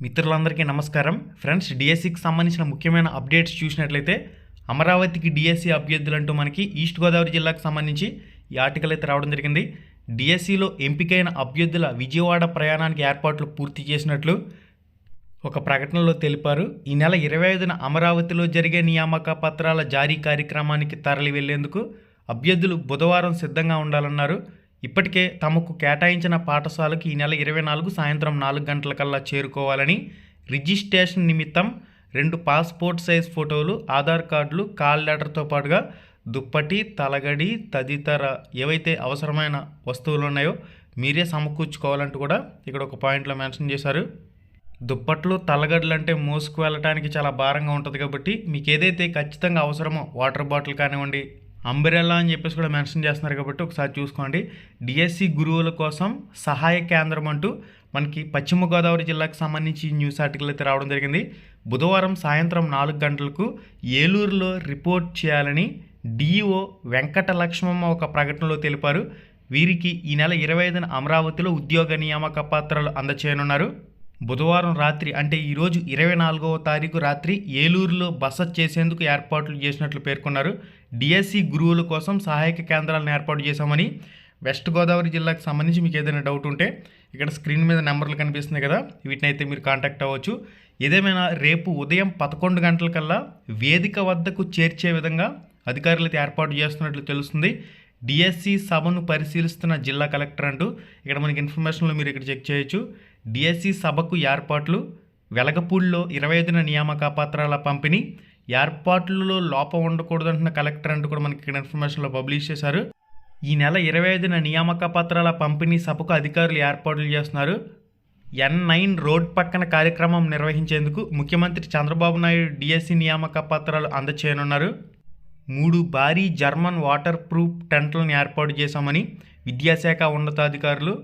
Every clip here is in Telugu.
మిత్రులందరికీ నమస్కారం ఫ్రెండ్స్. డిఎస్సికి సంబంధించిన ముఖ్యమైన అప్డేట్స్ చూసినట్లయితే అమరావతికి డిఎస్సి అభ్యర్థులు అంటూ మనకి ఈస్ట్ గోదావరి జిల్లాకు సంబంధించి ఈ ఆర్టికల్ అయితే రావడం జరిగింది. డిఎస్సిలో ఎంపికైన అభ్యర్థుల విజయవాడ ప్రయాణానికి ఏర్పాట్లు పూర్తి చేసినట్లు ఒక ప్రకటనలో తెలిపారు. ఈ నెల 25న అమరావతిలో జరిగే నియామక పత్రాల జారీ కార్యక్రమానికి తరలి వెళ్లేందుకు అభ్యర్థులు బుధవారం సిద్ధంగా ఉండాలన్నారు. ఇప్పటికే తమకు కేటాయించిన పాఠశాలకు ఈ నెల 24 సాయంత్రం 4 గంటలకల్లా చేరుకోవాలని, రిజిస్ట్రేషన్ నిమిత్తం 2 పాస్పోర్ట్ సైజ్ ఫోటోలు, ఆధార్ కార్డులు, కాల్ లెటర్తో పాటుగా దుప్పటి, తలగడి తదితర ఏవైతే అవసరమైన వస్తువులు ఉన్నాయో మీరే సమకూర్చుకోవాలంటూ కూడా ఇక్కడ ఒక పాయింట్లో మెన్షన్ చేశారు. దుప్పట్లు, తలగడ్డలు అంటే మోసుకు వెళ్ళడానికి చాలా భారంగా ఉంటుంది కాబట్టి మీకు ఏదైతే ఖచ్చితంగా అవసరమో వాటర్ బాటిల్ కానివ్వండి, అంబ్రెల్లా అని చెప్పేసి కూడా మెన్షన్ చేస్తున్నారు కాబట్టి ఒకసారి చూసుకోండి. డిఎస్సి గురువుల కోసం సహాయ కేంద్రం అంటూ మనకి పశ్చిమ గోదావరి జిల్లాకు సంబంధించి న్యూస్ ఆర్టికల్ అయితే రావడం జరిగింది. బుధవారం సాయంత్రం 4 గంటలకు ఏలూరులో రిపోర్ట్ చేయాలని డిఈఓ వెంకట లక్ష్మమ్మ ఒక ప్రకటనలో తెలిపారు. వీరికి ఈ నెల 25న అమరావతిలో ఉద్యోగ నియామక పత్రాలు అందచేయనున్నారు. బుధవారం రాత్రి అంటే ఈరోజు 24వ తారీఖు రాత్రి ఏలూరులో బస చేసేందుకు ఏర్పాట్లు చేసినట్లు పేర్కొన్నారు. డిఎస్సి గురువుల కోసం సహాయక కేంద్రాలను ఏర్పాటు చేశామని, వెస్ట్ గోదావరి జిల్లాకు సంబంధించి మీకు ఏదైనా డౌట్ ఉంటే ఇక్కడ స్క్రీన్ మీద నెంబర్లు కనిపిస్తున్నాయి కదా, వీటిని అయితే మీరు కాంటాక్ట్ అవ్వచ్చు. ఏదేమైనా రేపు ఉదయం 11 గంటలకల్లా వేదిక వద్దకు చేర్చే విధంగా అధికారులు అయితే ఏర్పాటు చేస్తున్నట్లు తెలుస్తుంది. డిఎస్సి సభను పరిశీలిస్తున్న జిల్లా కలెక్టర్ అంటూ ఇక్కడ మనకి ఇన్ఫర్మేషన్లో మీరు ఇక్కడ చెక్ చేయొచ్చు. డిఎస్సి సభకు ఏర్పాట్లు, వెలగపూడిలో 25న నియామక పత్రాల పంపిణీ, ఏర్పాట్లలో లోపం ఉండకూడదంటున్న కలెక్టర్ అంటూ కూడా మనకి ఇక్కడ ఇన్ఫర్మేషన్లో పబ్లిష్ చేశారు. ఈ నెల 25న నియామక పత్రాల పంపిణీ సభకు అధికారులు ఏర్పాట్లు చేస్తున్నారు. N9 రోడ్ పక్కన కార్యక్రమం నిర్వహించేందుకు ముఖ్యమంత్రి చంద్రబాబు నాయుడు డిఎస్సి నియామక పత్రాలు అందచేయనున్నారు. 3 భారీ జర్మన్ వాటర్ ప్రూఫ్ టెంట్లను ఏర్పాటు చేశామని విద్యాశాఖ ఉన్నతాధికారులు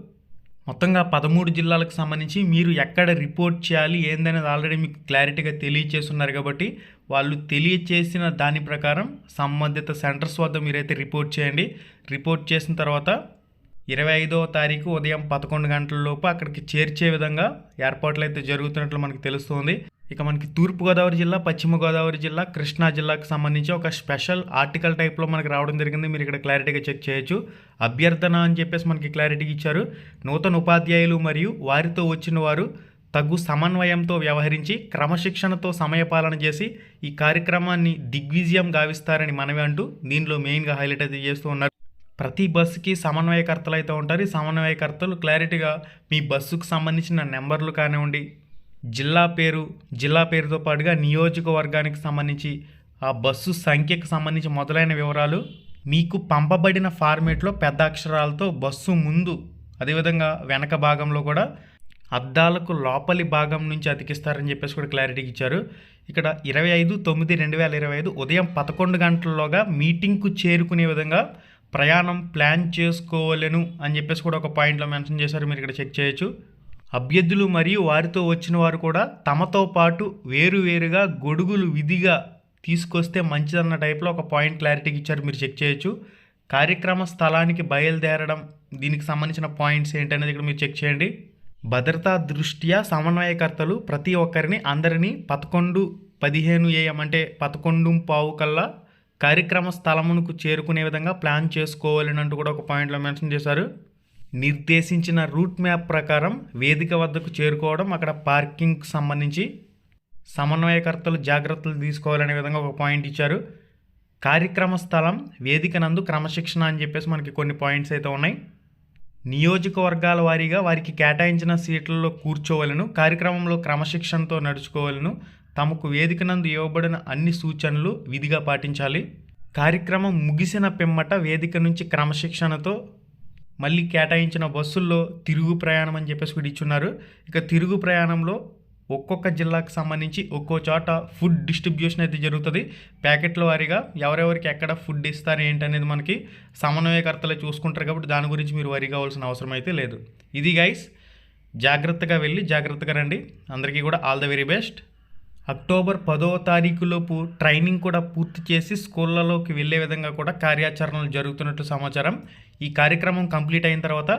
మొత్తంగా 13 జిల్లాలకు సంబంధించి మీరు ఎక్కడ రిపోర్ట్ చేయాలి ఏందనేది ఆల్రెడీ మీకు క్లారిటీగా తెలియచేస్తున్నారు కాబట్టి వాళ్ళు తెలియచేసిన దాని ప్రకారం సంబంధిత సెంటర్స్ వద్ద మీరైతే రిపోర్ట్ చేయండి. రిపోర్ట్ చేసిన తర్వాత 25వ తారీఖు ఉదయం 11 గంటల లోపు అక్కడికి చేర్చే విధంగా ఏర్పాట్లు అయితే జరుగుతున్నట్లు మనకు తెలుస్తుంది. ఇక మనకి తూర్పుగోదావరి జిల్లా, పశ్చిమ గోదావరి జిల్లా, కృష్ణా జిల్లాకు సంబంధించి ఒక స్పెషల్ ఆర్టికల్ టైప్లో మనకి రావడం జరిగింది. మీరు ఇక్కడ క్లారిటీగా చెక్ చేయొచ్చు. అభ్యర్థన అని చెప్పేసి మనకి క్లారిటీగా ఇచ్చారు. నూతన ఉపాధ్యాయులు మరియు వారితో వచ్చిన వారు తగు సమన్వయంతో వ్యవహరించి క్రమశిక్షణతో సమయపాలన చేసి ఈ కార్యక్రమాన్ని దిగ్విజయం గావిస్తారని మనవి అంటూ దీనిలో మెయిన్గా హైలైట్ అయితే చేస్తూ ఉన్నారు. ప్రతి బస్సుకి సమన్వయకర్తలు అయితే ఉంటారు. ఈ సమన్వయకర్తలు క్లారిటీగా మీ బస్సుకు సంబంధించిన నెంబర్లు కానివ్వండి, జిల్లా పేరుతో పాటుగా నియోజకవర్గానికి సంబంధించి ఆ బస్సు సంఖ్యకు సంబంధించి మొదలైన వివరాలు మీకు పంపబడిన ఫార్మేట్లో పెద్ద అక్షరాలతో బస్సు ముందు అదేవిధంగా వెనక భాగంలో కూడా అద్దాలకు లోపలి భాగం నుంచి అతికిస్తారని చెప్పేసి కూడా క్లారిటీ ఇచ్చారు. ఇక్కడ 25/9/2025 ఉదయం 11 గంటల్లోగా మీటింగ్కు చేరుకునే విధంగా ప్రయాణం ప్లాన్ చేసుకోవాలను అని చెప్పేసి కూడా ఒక పాయింట్లో మెన్షన్ చేశారు. మీరు ఇక్కడ చెక్ చేయొచ్చు. అభ్యర్థులు మరియు వారితో వచ్చిన వారు కూడా తమతో పాటు వేరువేరుగా గొడుగులు విధిగా తీసుకొస్తే మంచిదన్న టైప్లో ఒక పాయింట్ క్లారిటీకి ఇచ్చారు. మీరు చెక్ చేయొచ్చు. కార్యక్రమ స్థలానికి బయలుదేరడం, దీనికి సంబంధించిన పాయింట్స్ ఏంటనేది ఇక్కడ మీరు చెక్ చేయండి. భద్రతా దృష్ట్యా సమన్వయకర్తలు ప్రతి ఒక్కరిని అందరినీ 11:15 AM అంటే 11:15 కల్లా కార్యక్రమ స్థలమునకు చేరుకునే విధంగా ప్లాన్ చేసుకోవాలని అంటూ కూడా ఒక పాయింట్లో మెన్షన్ చేశారు. నిర్దేశించిన రూట్ మ్యాప్ ప్రకారం వేదిక వద్దకు చేరుకోవడం, అక్కడ పార్కింగ్కి సంబంధించి సమన్వయకర్తలు జాగ్రత్తలు తీసుకోవాలనే విధంగా ఒక పాయింట్ ఇచ్చారు. కార్యక్రమ స్థలం వేదిక నందు క్రమశిక్షణ అని చెప్పేసి మనకి కొన్ని పాయింట్స్ అయితే ఉన్నాయి. నియోజకవర్గాల వారీగా వారికి కేటాయించిన సీట్లలో కూర్చోవాలను, కార్యక్రమంలో క్రమశిక్షణతో నడుచుకోవాలను, తమకు వేదిక నందు ఇవ్వబడిన అన్ని సూచనలు విధిగా పాటించాలి. కార్యక్రమం ముగిసిన పిమ్మట వేదిక నుంచి క్రమశిక్షణతో మళ్ళీ కేటాయించిన బస్సుల్లో తిరుగు ప్రయాణం అని చెప్పేసి కూడా ఇచ్చున్నారు. ఇక తిరుగు ప్రయాణంలో ఒక్కొక్క జిల్లాకు సంబంధించి ఒక్కో చోట ఫుడ్ డిస్ట్రిబ్యూషన్ అయితే జరుగుతుంది. ప్యాకెట్ల వారీగా ఎవరెవరికి ఎక్కడ ఫుడ్ ఇస్తారు ఏంటనేది మనకి సమన్వయకర్తలే చూసుకుంటారు కాబట్టి దాని గురించి మీరు వరి కావాల్సిన అవసరం అయితే లేదు. ఇది గైస్, జాగ్రత్తగా వెళ్ళి జాగ్రత్తగా రండి. అందరికీ కూడా all the very best. October 10వ తారీఖులోపు ట్రైనింగ్ కూడా పూర్తి చేసి స్కూళ్ళలోకి వెళ్ళే విధంగా కూడా కార్యాచరణలు జరుగుతున్నట్టు సమాచారం. ఈ కార్యక్రమం కంప్లీట్ అయిన తర్వాత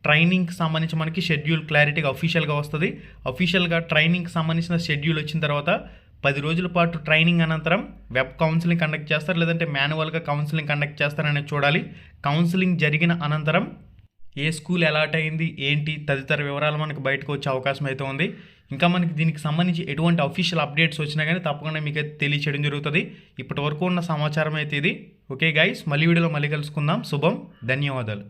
ట్రైనింగ్కి సంబంధించి మనకి షెడ్యూల్ క్లారిటీగా అఫీషియల్గా వస్తుంది. అఫీషియల్గా ట్రైనింగ్కి సంబంధించిన షెడ్యూల్ వచ్చిన తర్వాత 10 రోజుల పాటు ట్రైనింగ్ అనంతరం వెబ్ కౌన్సిలింగ్ కండక్ట్ చేస్తారు, లేదంటే మాన్యువల్గా కౌన్సిలింగ్ కండక్ట్ చేస్తారనేది చూడాలి. కౌన్సిలింగ్ జరిగిన అనంతరం ఏ స్కూల్ అలాట్ అయింది ఏంటి తదితర వివరాలు మనకు బయటకు వచ్చే అవకాశం అయితే ఉంది. ఇంకా మనకి దీనికి సంబంధించి ఎటువంటి అఫీషియల్ అప్డేట్స్ వచ్చినా కానీ తప్పకుండా మీకు అయితే తెలియచేయడం జరుగుతుంది. ఇప్పటి వరకు ఉన్న సమాచారం అయితే ఇది. ఓకే గైస్, మళ్ళీ వీడియోలో మళ్ళీ కలుసుకుందాం. శుభం, ధన్యవాదాలు.